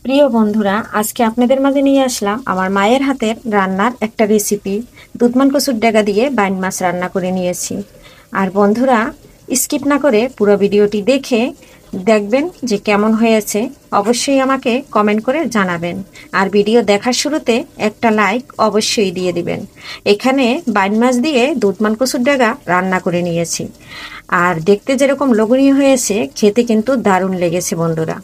প্রিয় বন্ধুরা, আজকে আপনাদের মাঝে নিয়ে আসলাম আমার মায়ের হাতের রান্নার একটা রেসিপি। দুধমান কচুর ডেগা দিয়ে বাইন মাছ রান্না করে নিয়েছি। আর বন্ধুরা, স্কিপ না করে পুরো ভিডিওটি দেখে দেখবেন যে কেমন হয়েছে। অবশ্যই আমাকে কমেন্ট করে জানাবেন। আর ভিডিও দেখার শুরুতে একটা লাইক অবশ্যই দিয়ে দিবেন। এখানে বাইন মাছ দিয়ে দুধমান কচুর ডেগা রান্না করে নিয়েছি। আর দেখতে যেরকম লোভনীয় হয়েছে, খেতে কিন্তু দারুণ লেগেছে বন্ধুরা।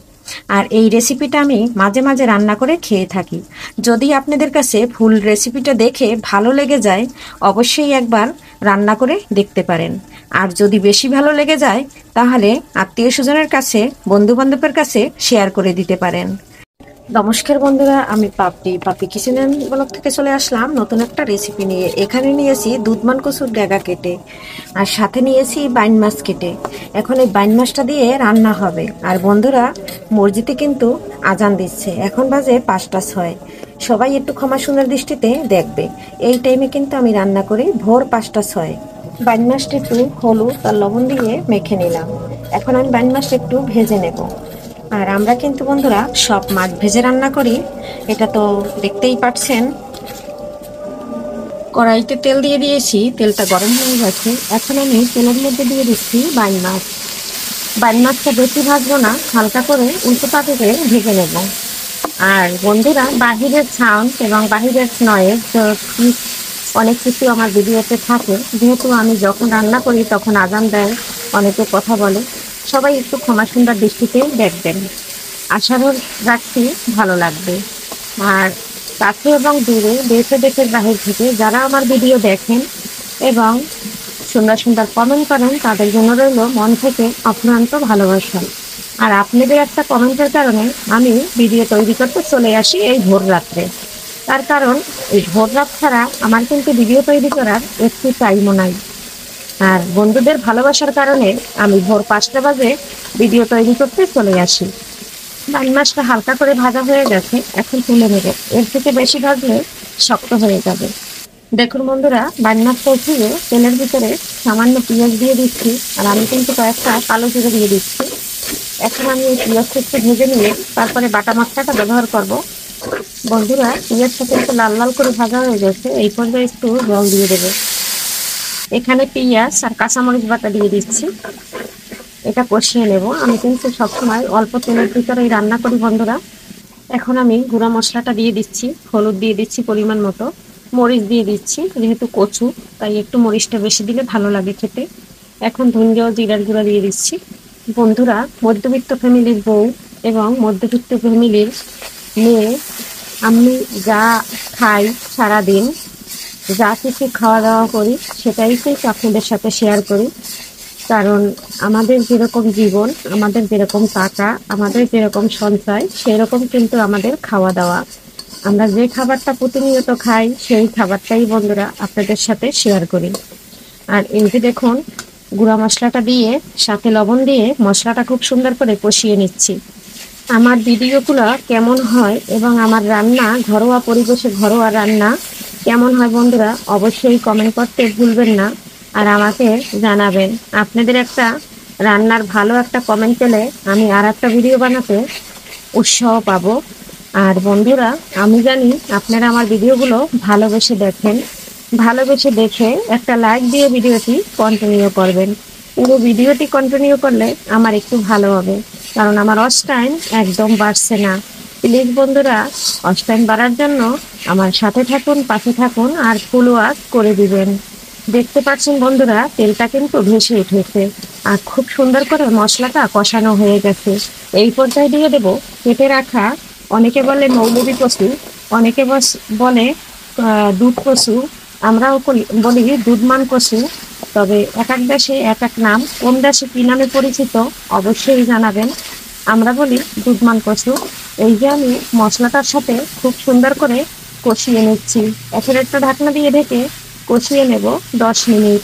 আর এই রেসিপিটা আমি মাঝে মাঝে রান্না করে খেয়ে থাকি। যদি আপনাদের কাছে ফুল রেসিপিটা দেখে ভালো লেগে যায়, অবশ্যই একবার রান্না করে দেখতে পারেন। আর যদি বেশি ভালো লেগে যায়, তাহলে আত্মীয় স্বজনের কাছে, বন্ধু বান্ধবের কাছে শেয়ার করে দিতে পারেন। নমস্কার বন্ধুরা, আমি পাপড়ি কিচেন অ্যান্ড ব্লগ থেকে চলে আসলাম নতুন একটা রেসিপি নিয়ে। এখানে নিয়েছি দুধমান কচুর ডেগা কেটে, আর সাথে নিয়েছি বাইন মাছ কেটে। এখন এই বাইন মাছটা দিয়ে রান্না হবে। আর বন্ধুরা, মসজিদে কিন্তু আজান দিচ্ছে, এখন বাজে 5টা 6। সবাই একটু ক্ষমা সুন্দর দৃষ্টিতে দেখবে। এই টাইমে কিন্তু আমি রান্না করি ভোর 5টা 6। বাইন মাছটা একটু হলুদ আর লবণ দিয়ে মেখে নিলাম। এখন আমি বাইন মাছটা একটু ভেজে নেব। আর আমরা কিন্তু বন্ধুরা সব মাছ ভেজে রান্না করি, এটা তো দেখতেই পাচ্ছেন। কড়াইতে তেল দিয়ে দিয়েছি, তেলটা গরম হয়ে গেছে। এখন আমি তেলের মধ্যে দিয়ে দিচ্ছি বাইন মাছ। বাইন মাছটা বেশি ভাজবো না, হালকা করে উল্টো পাল্টে ভেজে নেব। আর বন্ধুরা, বাহিরের সাউন্ড এবং বাহিরের নয়েজ অনেক কিছু আমার ভিডিওতে থাকে, যেহেতু আমি যখন রান্না করি তখন আজান দেয়, অনেকে কথা বলে। সবাই একটু ক্ষমা সুন্দর দৃষ্টিতে দেখবেন। আশা রাখছি ভালো লাগবে। আর কাছে এবং দূরে, দেশে দেশের বাহির থেকে যারা আমার ভিডিও দেখেন এবং সুন্দর সুন্দর কমেন্ট করেন, তাদের জন্য রইল মন থেকে অফুরন্ত ভালোবাসা। আর আপনাদের একটা কমেন্টের কারণে আমি ভিডিও তৈরি করতে চলে আসি এই ভোর রাত্রে। তার কারণ এই ভোর রাত ছাড়া আমার কিন্তু ভিডিও তৈরি করার একটু টাইমও নাই। আর বন্ধুদের ভালোবাসার কারণে আমি ভোর 5টা বাজে ভিডিও তৈরি করতে চলে আসি। বাইন মাছটা হালকা করে ভাজা হয়ে গেছে, এখন তুলে নেব। এর থেকে বেশি ভাজলে শক্ত হয়ে যাবে। দেখুন বন্ধুরা, বাইন মাছটা উঠিয়ে তেলের ভিতরে সামান্য পেঁয়াজ দিয়ে দিচ্ছি। আর আমি কিন্তু কয়েকটা কালো জিরে দিয়ে দিচ্ছি। এখন আমি এই পেঁয়াজটা একটু ভেজে নিয়ে তারপরে বাটা মশলাটা ব্যবহার করব। বন্ধুরা, পেঁয়াজটা কিন্তু লাল লাল করে ভাজা হয়ে গেছে, এই পর্যায়ে একটু জল দিয়ে দেবো। এখানে পেঁয়াজ আর কাঁচামরিচ বাটা দিয়ে দিচ্ছি। এটা কষিয়ে নেব। আমি কিন্তু সবসময় অল্প তেলের ভিতরেই রান্না করি বন্ধুরা। এখন আমি গুঁড়া মশলাটা দিয়ে দিচ্ছি, হলুদ দিয়ে দিচ্ছি পরিমাণ মতো, মরিচ দিয়ে দিচ্ছি, যেহেতু কচু তাই একটু মরিচটা বেশি দিলে ভালো লাগে খেতে। এখন ধনিয়া ও জিরার গুঁড়া দিয়ে দিচ্ছি। বন্ধুরা, মধ্যবিত্ত ফ্যামিলির বউ এবং মধ্যবিত্ত ফ্যামিলির মেয়ে, আমি যা খাই সারাদিন, যা কিছু খাওয়া দাওয়া করি, সেটাই কিন্তু আপনাদের সাথে শেয়ার করি। কারণ আমাদের যেরকম জীবন, আমাদের যেরকম টাকা, আমাদের যেরকম সঞ্চয়, সেরকম কিন্তু আমাদের খাওয়া দাওয়া। আমরা যে খাবারটা প্রতিনিয়ত খাই, সেই খাবারটাই বন্ধুরা আপনাদের সাথে শেয়ার করি। আর এই যে দেখুন, গুঁড়া মশলাটা দিয়ে সাথে লবণ দিয়ে মশলাটা খুব সুন্দর করে কষিয়ে নিচ্ছি। আমার ভিডিওগুলো কেমন হয় এবং আমার রান্না, ঘরোয়া পরিবেশে ঘরোয়া রান্না কেমন হয় বন্ধুরা, অবশ্যই কমেন্ট করতে ভুলবেন না। আর আমাকে জানাবেন। আপনাদের একটা রান্নার ভালো একটা কমেন্ট পেলে আমি আর একটা ভিডিও বানাতে উৎসাহ পাবো। আর বন্ধুরা, আমি জানি আপনারা আমার ভিডিওগুলো ভালোবেসে দেখেন। ভালোবেসে দেখে একটা লাইক দিয়ে ভিডিওটি কন্টিনিউ করবেন। পুরো ভিডিওটি কন্টিনিউ করলে আমার একটু ভালো হবে, কারণ আমার ওয়াচ টাইম একদম বাড়ছে না। প্লিজ বন্ধুরা, ওয়াচ টাইম বাড়ার জন্য আমার সাথে থাকুন, পাশে থাকুন, আর ফুল ওয়াচ করে দিবেন। দেখতে পাচ্ছেন বন্ধুরা, তেলটা কিন্তু ভেসে উঠেছে আর খুব সুন্দর করে মশলাটা কষানো হয়ে গেছে। এই পর্যায়ে দিয়ে দেব কেটে রাখা, অনেকে বলে মৌলবি কচু, অনেকে বলে দুধ কচু, আমরাও বলি দুধমান কচু। তবে এক এক দেশে এক এক নাম, কোন দেশে কি নামে পরিচিত অবশ্যই জানাবেন। আমরা বলি দুধমান কচু। এই যে আমি মশলাটার সাথে খুব সুন্দর করে কষিয়ে নিচ্ছি। এখন একটা ঢাকনা দিয়ে ঢেকে কষিয়ে নেব 10 মিনিট।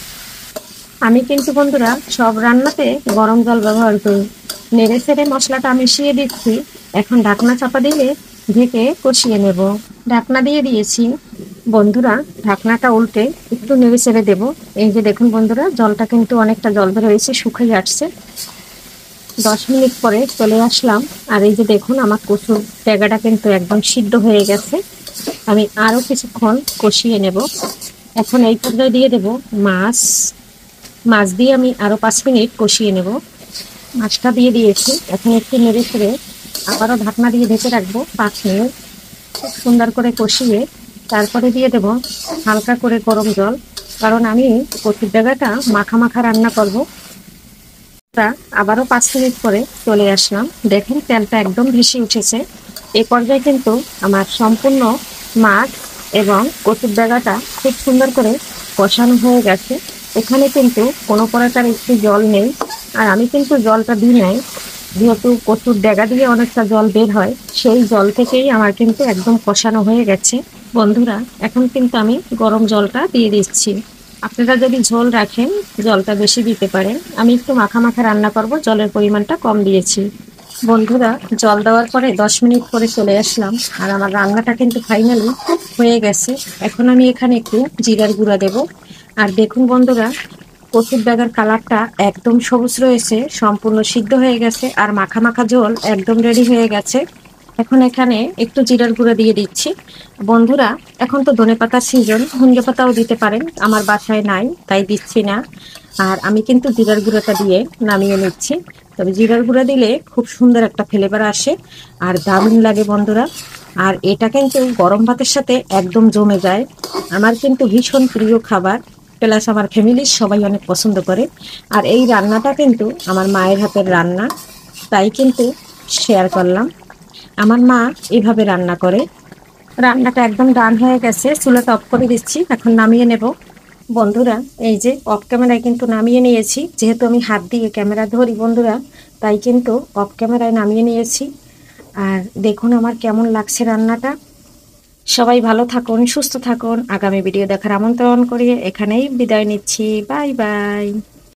আমি কিন্তু বন্ধুরা সব রান্নাতে গরম জল ব্যবহার করি। নেড়ে ছেড়ে মশলাটা মিশিয়ে দিচ্ছি। এখন ঢাকনা চাপা দিয়ে ঢেকে কষিয়ে নেব। ঢাকনা দিয়ে দিয়েছি বন্ধুরা, ঢাকনাটা উল্টে একটু নেড়ে ছেড়ে দেবো। এই যে দেখুন বন্ধুরা, জলটা কিন্তু অনেকটা জল বের হয়েছে, শুকিয়ে আসছে। 10 মিনিট পরে চলে আসলাম। আর এই যে দেখুন আমার কচুর ডেগাটা কিন্তু একদম সিদ্ধ হয়ে গেছে। আমি আরো কিছুক্ষণ কষিয়ে নেব। এখন এই পর্যায়ে দিয়ে দেব মাছ। মাছ দিয়ে আমি আরো 5 মিনিট কষিয়ে নেব। মাছটা দিয়ে দিয়েছি, এখন একটু নেড়ে ফেড়ে আবারও ঢাকনা দিয়ে ঢেকে রাখবো 5 মিনিট। খুব সুন্দর করে কষিয়ে তারপরে দিয়ে দেব হালকা করে গরম জল, কারণ আমি কচুর ডেগাটা মাখা মাখা রান্না করব। আবারও 5 মিনিট পরে চলে আসলাম। দেখেন তেলটা একদম ভেসে উঠেছে। এই পর্যায়ে কিন্তু আমার সম্পূর্ণ মাছ এবং কচুর ডাঁগাটা খুব সুন্দর করে কষানো হয়ে গেছে। এখানে কিন্তু কোনো প্রকার একটু জল নেই, আর আমি কিন্তু জলটা দিই নাই, যেহেতু কচুর ডেগা দিয়ে অনেকটা জল বের হয়, সেই জল থেকেই আমার কিন্তু একদম কষানো হয়ে গেছে। বন্ধুরা, এখন কিন্তু আমি গরম জলটা দিয়ে দিচ্ছি। আপনারা যদি ঝোল রাখেন জলটা বেশি দিতে পারেন। আমি একটু মাখা মাখা রান্না করব, জলের পরিমাণটা কম দিয়েছি। বন্ধুরা, জল দেওয়ার পরে 10 মিনিট পরে চলে আসলাম, আর আমার রান্নাটা কিন্তু ফাইনালি হয়ে গেছে। এখন আমি এখানে একটু জিরার গুঁড়া দেব। আর দেখুন বন্ধুরা, কচুর ডাগার কালারটা একদম সবুজ রয়েছে, সম্পূর্ণ সিদ্ধ হয়ে গেছে, আর মাখা মাখা ঝোল একদম রেডি হয়ে গেছে। এখন এখানে একটু জিরার গুঁড়া দিয়ে দিচ্ছি। বন্ধুরা, এখন তো ধনেপাতার সিজন, ধনে পাতাও দিতে পারেন, আমার বাসায় নাই তাই দিচ্ছি না। আর আমি কিন্তু জিরার গুঁড়াটা দিয়ে নামিয়ে নিচ্ছি। তবে জিরার গুঁড়া দিলে খুব সুন্দর একটা ফ্লেভার আসে আর দারুণ লাগে বন্ধুরা। আর এটা কিন্তু গরম ভাতের সাথে একদম জমে যায়। আমার কিন্তু ভীষণ প্রিয় খাবার, প্লাস আমার ফ্যামিলির সবাই অনেক পছন্দ করে। আর এই রান্নাটা কিন্তু আমার মায়ের হাতের রান্না, তাই কিন্তু শেয়ার করলাম। আমার মা এইভাবে রান্না করে। রান্নাটা একদম ডান হয়ে গেছে, চুলাটা অফ করে দিচ্ছি, এখন নামিয়ে নেব। বন্ধুরা, এই যে অফ ক্যামেরায় কিন্তু নামিয়ে নিয়েছি, যেহেতু আমি হাত দিয়ে ক্যামেরা ধরি বন্ধুরা, তাই কিন্তু অফ ক্যামেরায় নামিয়ে নিয়েছি। আর দেখুন আমার কেমন লাগছে রান্নাটা। সবাই ভালো থাকুন, সুস্থ থাকুন। আগামী ভিডিও দেখার আমন্ত্রণ করিয়ে এখানেই বিদায় নিচ্ছি। Bye bye.